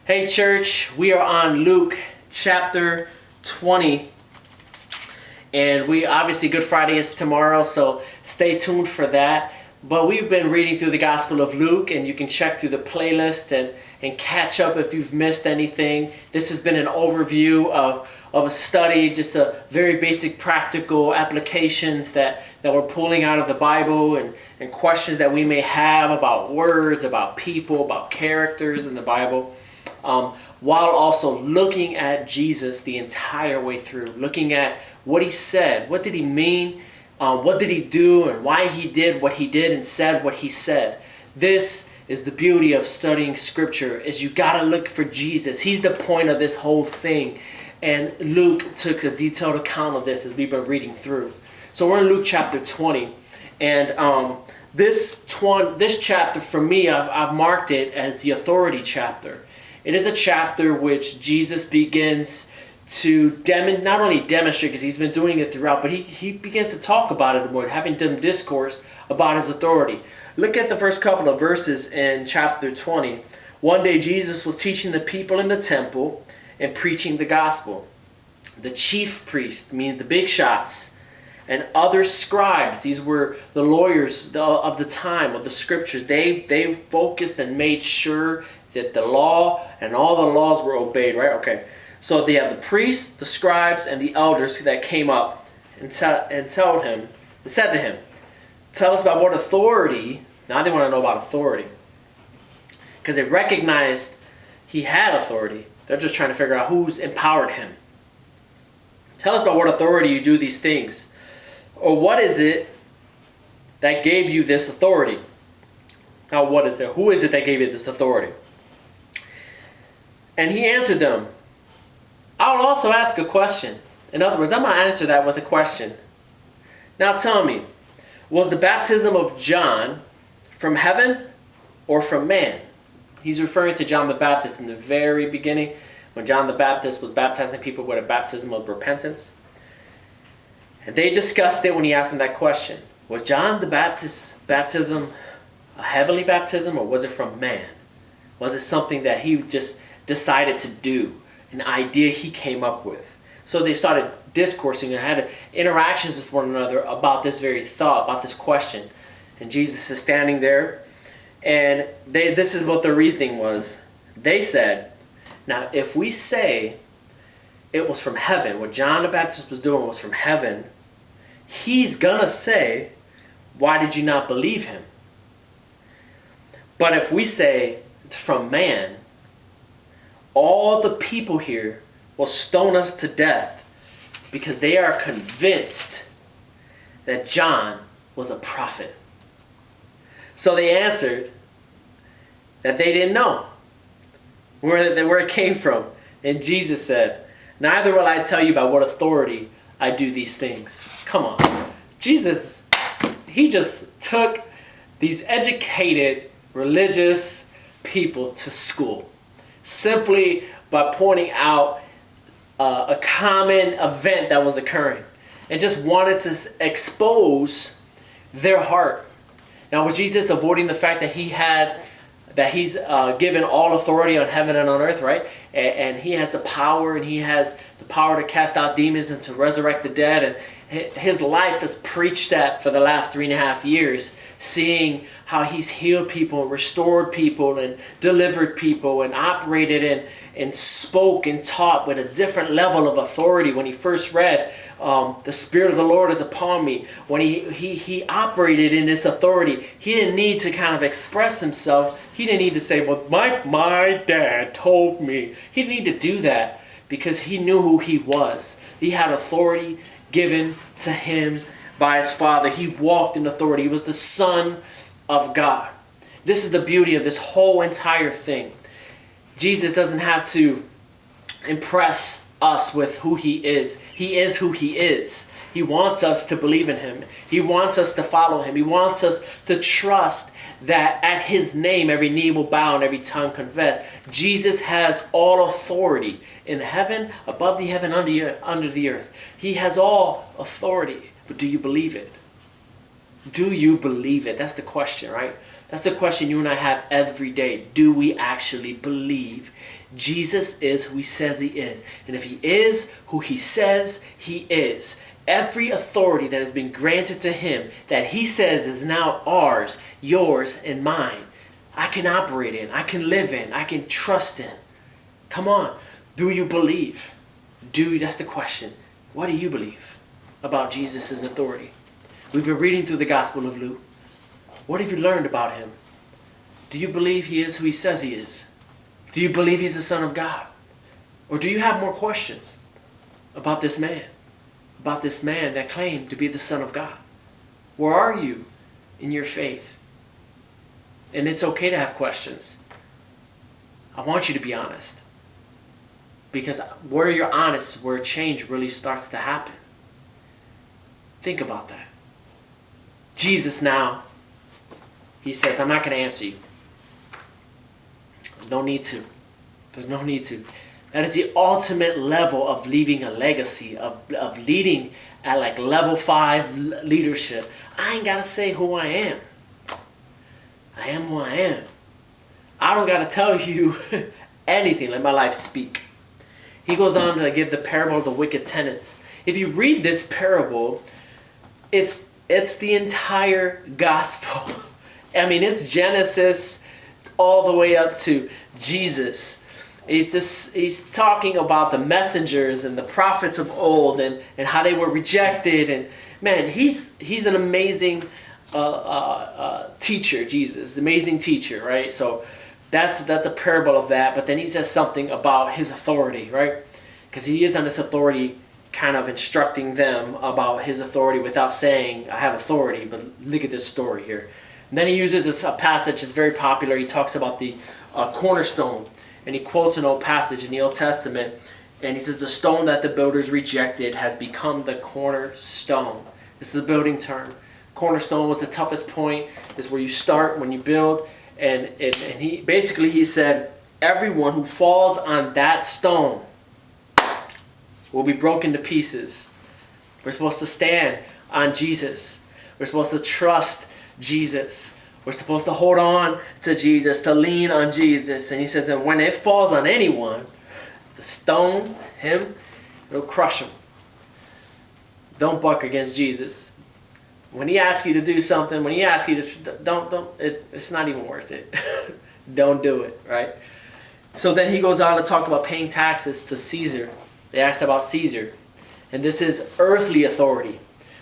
Hey church, we are on Luke chapter 20, and we obviously Good Friday is tomorrow, so stay tuned for that. But we've been reading through the Gospel of Luke, and you can check through the playlist and catch up if you've missed anything. This has been an overview of a study, just a very basic practical applications that we're pulling out of the Bible and questions that we may have about words, about people, about characters in the Bible. While also looking at Jesus the entire way through, looking at what he said, what did he mean, what did he do, and why he did what he did and said what he said. This is the beauty of studying Scripture, is you got to look for Jesus. He's the point of this whole thing. And Luke took a detailed account of this as we've been reading through. So we're in Luke chapter 20, and this chapter for me, I've marked it as the authority chapter. It is a chapter which Jesus begins to not only demonstrate, because he's been doing it throughout, but he begins to talk about it more, having done discourse about his authority. Look at the first couple of verses in chapter 20. One day Jesus was teaching the people in the temple and preaching the gospel. The chief priest, meaning the big shots, and other scribes, these were the lawyers of the time, of the scriptures, they focused and made sure that the law and all the laws were obeyed, right? Okay. So they have the priests, the scribes, and the elders that came up and said to him, tell us about what authority. Now they want to know about authority, because they recognized he had authority. They're just trying to figure out who's empowered him. Tell us about what authority you do these things. Or what is it that gave you this authority? Now what is it? Who is it that gave you this authority? And he answered them, I will also ask a question. In other words, I'm going to answer that with a question. Now tell me, was the baptism of John from heaven or from man? He's referring to John the Baptist in the very beginning, when John the Baptist was baptizing people with a baptism of repentance. And they discussed it when he asked them that question. Was John the Baptist's baptism a heavenly baptism, or was it from man? Was it something that he just decided to do, an idea he came up with? So they started discoursing and had interactions with one another about this very thought, about this question. And Jesus is standing there, and this is what their reasoning was. They said, now if we say it was from heaven, what John the Baptist was doing was from heaven, he's gonna say, why did you not believe him? But if we say it's from man, all the people here will stone us to death, because they are convinced that John was a prophet. So they answered that they didn't know where it came from. And Jesus said, neither will I tell you by what authority I do these things. Come on. Jesus, he just took these educated religious people to school simply by pointing out a common event that was occurring, and just wanted to expose their heart. Now, was Jesus avoiding the fact that he's given all authority on heaven and on earth, right? And he has the power, and he has the power to cast out demons and to resurrect the dead. And his life has preached that for the last 3.5 years, seeing how he's healed people and restored people and delivered people and operated and spoke and taught with a different level of authority. When he first read, the Spirit of the Lord is upon me, when he operated in this authority, he didn't need to kind of express himself. He didn't need to say, well, my dad told me. He didn't need to do that, because he knew who he was. He had authority given to him by his Father. He walked in authority. He was the Son of God. This is the beauty of this whole entire thing. Jesus doesn't have to impress us with who he is. He is who he is. He wants us to believe in him. He wants us to follow him. He wants us to trust that at his name every knee will bow and every tongue confess. Jesus has all authority in heaven, above the heaven, under the earth. He has all authority. But do you believe it? Do you believe it? That's the question, right? That's the question you and I have every day. Do we actually believe Jesus is who he says he is? And if he is who he says he is, every authority that has been granted to him that he says is now ours, yours, and mine, I can operate in, I can live in, I can trust in. Come on. Do you believe? That's the question. What do you believe about Jesus' authority? We've been reading through the Gospel of Luke. What have you learned about him? Do you believe he is who he says he is? Do you believe he's the Son of God? Or do you have more questions about this man? About this man that claimed to be the Son of God? Where are you in your faith? And it's okay to have questions. I want you to be honest. Because where you're honest is where change really starts to happen. Think about that. Jesus now, he says, I'm not going to answer you. No need to. There's no need to. That is the ultimate level of leaving a legacy, of leading at like level 5 leadership. I ain't got to say who I am. I am who I am. I don't got to tell you anything. Let my life speak. He goes on to give the parable of the wicked tenants. If you read this parable, it's the entire gospel. I mean, it's Genesis all the way up to Jesus. He's talking about the messengers and the prophets of old and how they were rejected. And man, he's an amazing teacher, Jesus. Amazing teacher, right? So that's a parable of that. But then he says something about his authority, right? Because he is on this authority kind of instructing them about his authority without saying, I have authority, but look at this story here. And then he uses a passage that's very popular. He talks about the cornerstone, and he quotes an old passage in the Old Testament, and he says, the stone that the builders rejected has become the cornerstone. This is a building term. Cornerstone was the toughest point. This is where you start when you build, and he said, everyone who falls on that stone will be broken to pieces. We're supposed to stand on Jesus. We're supposed to trust Jesus. We're supposed to hold on to Jesus, to lean on Jesus. And he says that when it falls on anyone, the stone, it'll crush him. Don't buck against Jesus. When he asks you to do something, when he asks you to, it's not even worth it. Don't do it, right? So then he goes on to talk about paying taxes to Caesar. They asked about Caesar. And this is earthly authority.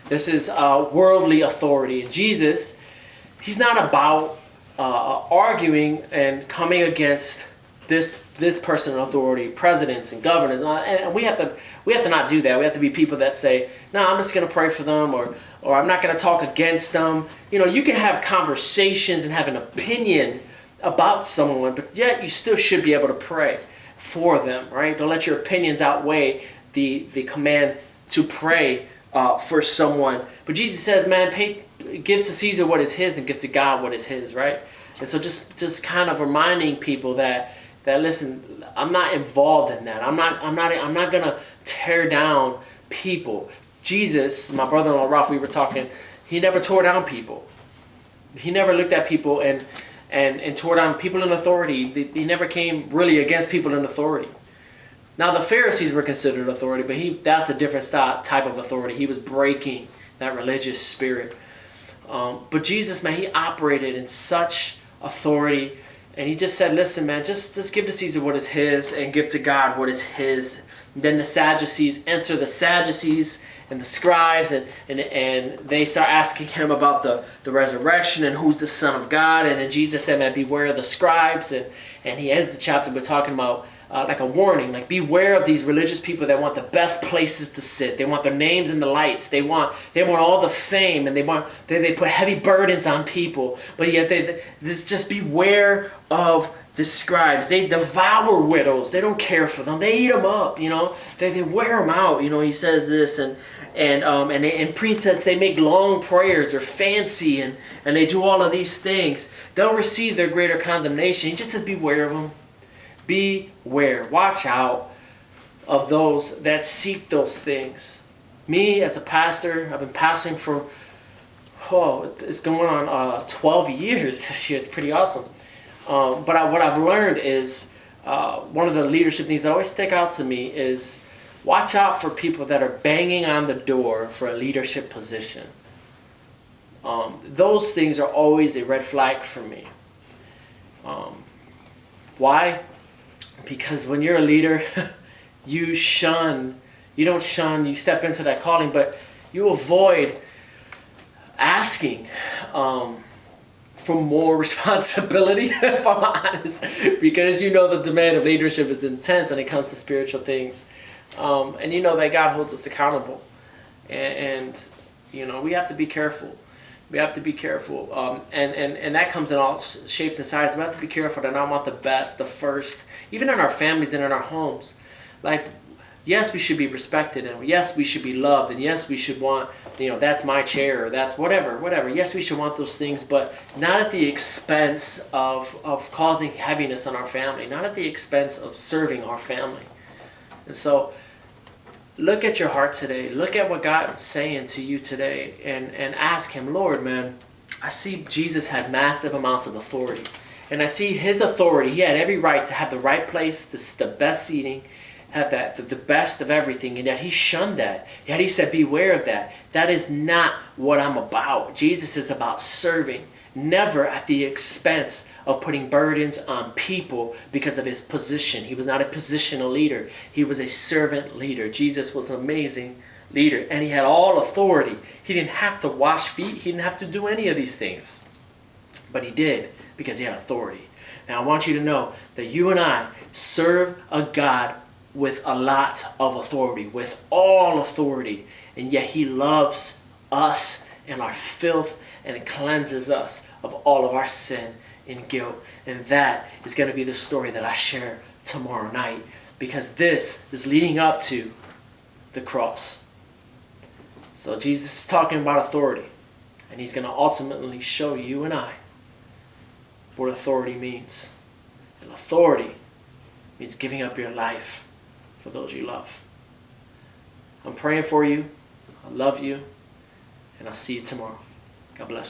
This is worldly authority. And Jesus, he's not about arguing and coming against this person in authority, presidents and governors. And we have to not do that. We have to be people that say, no, I'm just going to pray for them, or I'm not going to talk against them. You know, you can have conversations and have an opinion about someone, but yet you still should be able to pray for them, right? Don't let your opinions outweigh the command to pray for someone. But Jesus says, man, give to Caesar what is his and give to God what is his, right? And so just kind of reminding people that listen, I'm not involved in that. I'm not gonna tear down people. Jesus, my brother-in-law Ralph, we were talking, he never tore down people. He never looked at people and tore down people in authority. He never came really against people in authority. Now the Pharisees were considered authority, but that's a different type of authority. He was breaking that religious spirit. But Jesus, man, he operated in such authority, and he just said, listen, man, just give to Caesar what is his and give to God what is his. And then the Sadducees enter the Sadducees and the Scribes, and they start asking him about the resurrection and who's the Son of God. And then Jesus said, man, beware of the Scribes. And he ends the chapter by talking about like a warning, like beware of these religious people that want the best places to sit. They want their names in the lights. They want all the fame, and they put heavy burdens on people. But yet just beware of the scribes. They devour widows. They don't care for them. They eat them up. You know, they wear them out. You know, he says this, and in pretense they make long prayers or fancy, and they do all of these things. They'll receive their greater condemnation. He just says beware of them. Beware. Watch out of those that seek those things. Me, as a pastor, I've been pastoring for oh, it's going on 12 years this year. It's pretty awesome. But what I've learned is one of the leadership things that always stick out to me is watch out for people that are banging on the door for a leadership position. Those things are always a red flag for me. Why? Because when you're a leader, you don't shun, you step into that calling, but you avoid asking for more responsibility, if I'm honest, because you know the demand of leadership is intense when it comes to spiritual things. And you know that God holds us accountable. And you know, we have to be careful. We have to be careful. And that comes in all shapes and sizes. We have to be careful to not want the best, the first, even in our families and in our homes. Like, yes, we should be respected, and yes, we should be loved, and yes, we should want, you know, that's my chair, or that's whatever. Yes, we should want those things, but not at the expense of causing heaviness on our family, not at the expense of serving our family. And so, look at your heart today. Look at what God is saying to you today, and ask Him, Lord, man, I see Jesus had massive amounts of authority, and I see His authority. He had every right to have the right place, the best seating, have the best of everything, and yet He shunned that. Yet He said, beware of that. That is not what I'm about. Jesus is about serving, never at the expense of putting burdens on people because of His position. He was not a positional leader. He was a servant leader. Jesus was an amazing leader, and He had all authority. He didn't have to wash feet. He didn't have to do any of these things. But He did because He had authority. Now I want you to know that you and I serve a God with a lot of authority, with all authority, and yet He loves us and our filth, and it cleanses us of all of our sin and guilt. And that is going to be the story that I share tomorrow night, because this is leading up to the cross. So Jesus is talking about authority, and He's going to ultimately show you and I what authority means. And authority means giving up your life for those you love. I'm praying for you. I love you. And I'll see you tomorrow. God bless.